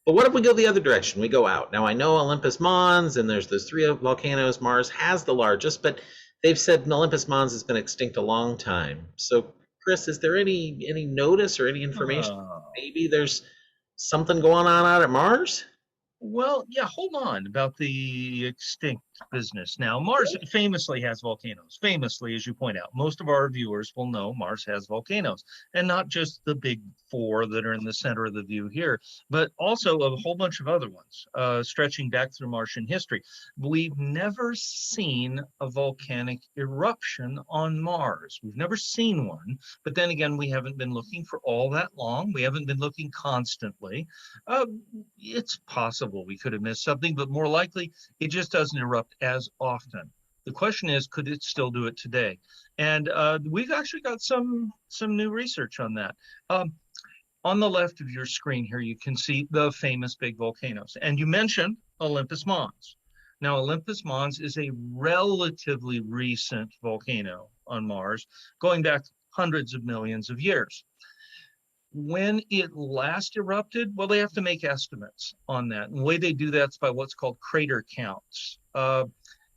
But what if we go the other direction? We go out. Now I know Olympus Mons, and there's those three volcanoes. Mars has the largest, but they've said Olympus Mons has been extinct a long time. So, Chris, is there any notice or any information? Oh. Maybe there's something going on out at Mars? Well, yeah, hold on about the extinct business. Now, Mars famously has volcanoes. Famously, as you point out, most of our viewers will know Mars has volcanoes, and not just the big four that are in the center of the view here, but also a whole bunch of other ones stretching back through Martian history. We've never seen a volcanic eruption on Mars. We've never seen one, but then again, we haven't been looking for all that long. We haven't been looking constantly. Uh, it's possible we could have missed something, but more likely it just doesn't erupt as often. The question is, could it still do it today? And we've actually got some new research on that. On the left of your screen here, you can see the famous big volcanoes. And you mentioned Olympus Mons. Now, Olympus Mons is a relatively recent volcano on Mars, going back hundreds of millions of years. When it last erupted, well, they have to make estimates on that. And the way they do that is by what's called crater counts.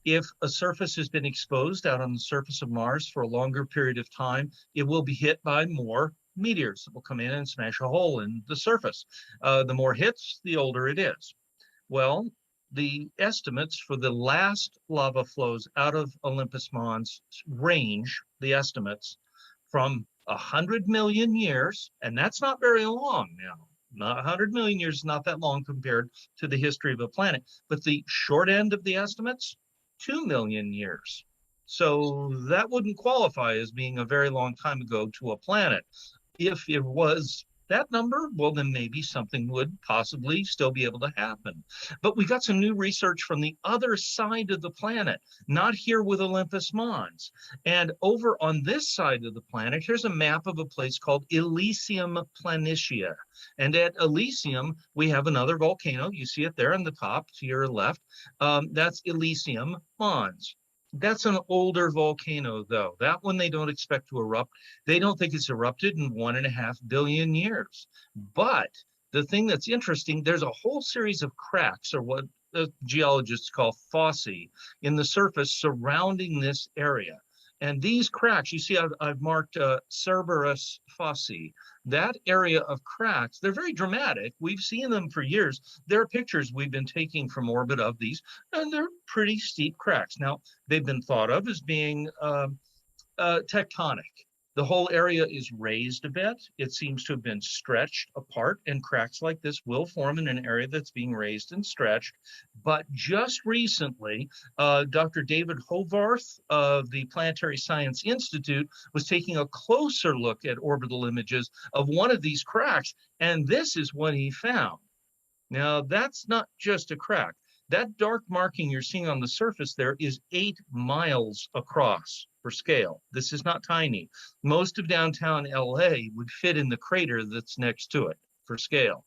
If a surface has been exposed out on the surface of Mars for a longer period of time, it will be hit by more meteors that will come in and smash a hole in the surface. The more hits, the older it is. Well, the estimates for the last lava flows out of Olympus Mons range the estimates from 100 million years, and that's not very long now. Not 100 million years is not that long compared to the history of a planet. But the short end of the estimates, 2 million years. So that wouldn't qualify as being a very long time ago to a planet. If it was that number, well, then maybe something would possibly still be able to happen. But we got some new research from the other side of the planet, not here with Olympus Mons. And over on this side of the planet, here's a map of a place called Elysium Planitia. And at Elysium, we have another volcano. You see it there on the top to your left. That's Elysium Mons. That's an older volcano, though. That one they don't expect to erupt. They don't think it's erupted in 1.5 billion years. But the thing that's interesting, there's a whole series of cracks, or what geologists call fossae, in the surface surrounding this area. And these cracks, you see, I've marked Cerberus fossae. That area of cracks, they're very dramatic. We've seen them for years. There are pictures we've been taking from orbit of these, and they're pretty steep cracks. Now, they've been thought of as being tectonic. The whole area is raised a bit. It seems to have been stretched apart, and cracks like this will form in an area that's being raised and stretched. But just recently, Dr. David Hovarth of the Planetary Science Institute was taking a closer look at orbital images of one of these cracks, and this is what he found. Now, that's not just a crack. That dark marking you're seeing on the surface there is 8 miles across for scale. This is not tiny. Most of downtown LA would fit in the crater that's next to it for scale.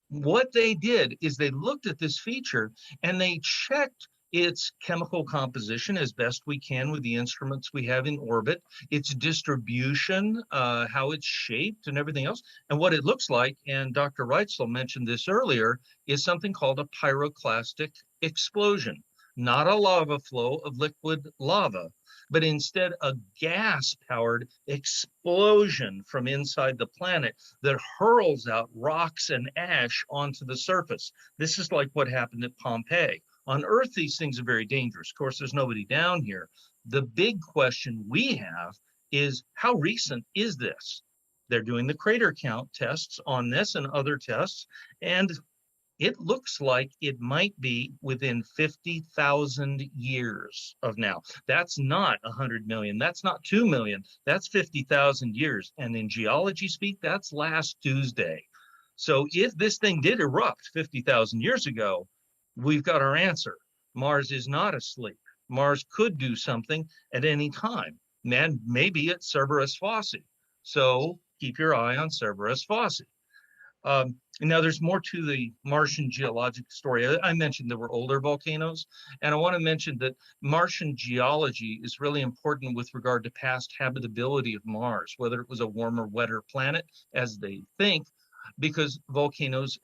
What they did is they looked at this feature and they checked its chemical composition as best we can with the instruments we have in orbit, its distribution, how it's shaped and everything else. And what it looks like, and Dr. Reitzel mentioned this earlier, is something called a pyroclastic explosion. Not a lava flow of liquid lava, but instead a gas-powered explosion from inside the planet that hurls out rocks and ash onto the surface. This is like what happened at Pompeii. On Earth, these things are very dangerous. Of course, there's nobody down here. The big question we have is, how recent is this? They're doing the crater count tests on this and other tests, and it looks like it might be within 50,000 years of now. That's not 100 million. That's not 2 million. That's 50,000 years. And in geology speak, that's last Tuesday. So if this thing did erupt 50,000 years ago, we've got our answer. Mars is not asleep. Mars could do something at any time. And maybe it's Cerberus fossae. So keep your eye on Cerberus fossae. Now, there's more to the Martian geologic story. I mentioned there were older volcanoes, and I want to mention that Martian geology is really important with regard to past habitability of Mars, whether it was a warmer, wetter planet, as they think, because volcanoes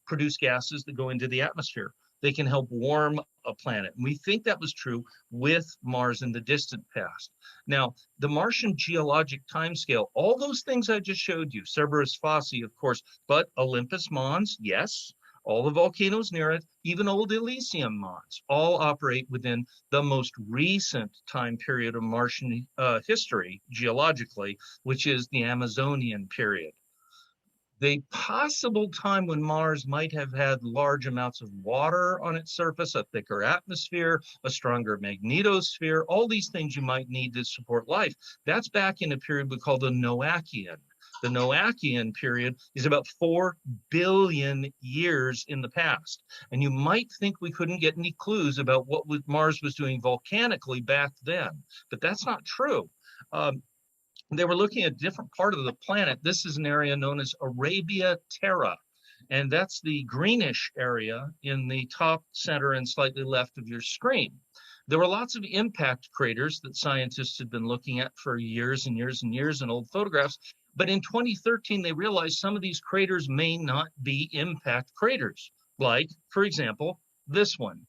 produce gases that go into the atmosphere. They can help warm a planet. And we think that was true with Mars in the distant past. Now, the Martian geologic timescale, all those things I just showed you, Cerberus, fossae, of course, but Olympus Mons, yes, all the volcanoes near it, even old Elysium Mons, all operate within the most recent time period of Martian history, geologically, which is the Amazonian period. The possible time when Mars might have had large amounts of water on its surface, a thicker atmosphere, a stronger magnetosphere, all these things you might need to support life. That's back in a period we call the Noachian. The Noachian period is about 4 billion years in the past. And you might think we couldn't get any clues about what Mars was doing volcanically back then, but that's not true. They were looking at a different part of the planet. This is an area known as Arabia Terra, and that's the greenish area in the top center and slightly left of your screen. There were lots of impact craters that scientists had been looking at for years and years and years in old photographs, but in 2013 they realized some of these craters may not be impact craters, like, for example, this one.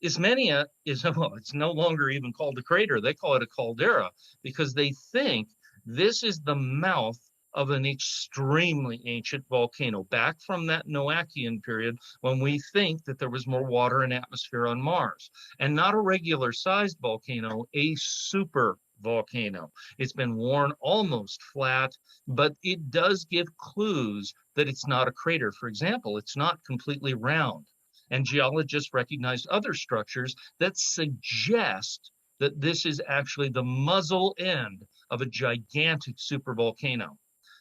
Ismenia is, well, it's no longer even called a crater. They call it a caldera because they think this is the mouth of an extremely ancient volcano back from that Noachian period when we think that there was more water and atmosphere on Mars. And not a regular sized volcano, a super volcano. It's been worn almost flat, but it does give clues that it's not a crater. For example, it's not completely round. And geologists recognized other structures that suggest that this is actually the muzzle end of a gigantic supervolcano.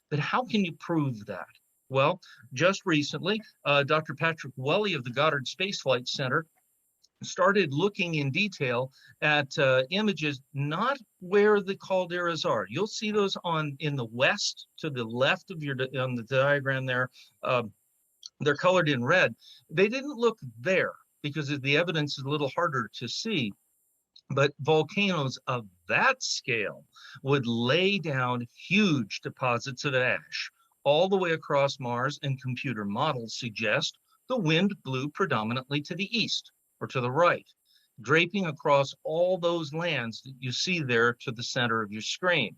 But how can you prove that? Well, just recently, Dr. Patrick Welley of the Goddard Space Flight Center started looking in detail at images, not where the calderas are. You'll see those in the west to the left of on the diagram there. They're colored in red. They didn't look there because the evidence is a little harder to see. But volcanoes of that scale would lay down huge deposits of ash all the way across Mars, and computer models suggest the wind blew predominantly to the east or to the right, draping across all those lands that you see there to the center of your screen.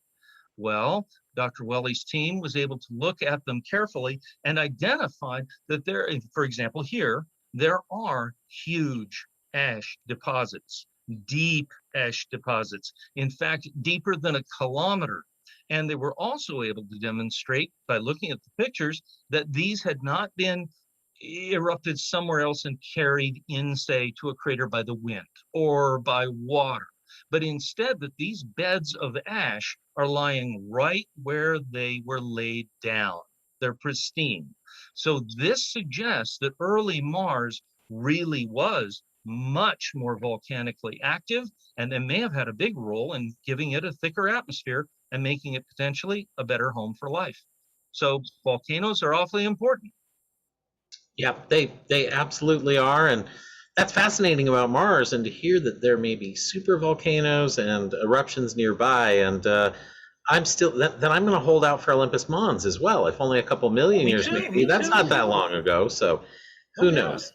Well, Dr. Welley's team was able to look at them carefully and identified that there, for example, here, there are huge ash deposits, deep ash deposits, in fact, deeper than a kilometer. And they were also able to demonstrate by looking at the pictures that these had not been erupted somewhere else and carried in, say, to a crater by the wind or by water, but instead that these beds of ash are lying right where they were laid down. They're pristine. So this suggests that early Mars really was much more volcanically active, and they may have had a big role in giving it a thicker atmosphere and making it potentially a better home for life. So volcanoes are awfully important. Yeah, they absolutely are, and that's fascinating about Mars, and to hear that there may be super volcanoes and eruptions nearby. And I'm still then I'm going to hold out for Olympus Mons as well. If only a couple million years, maybe. That's not that long ago, so who knows?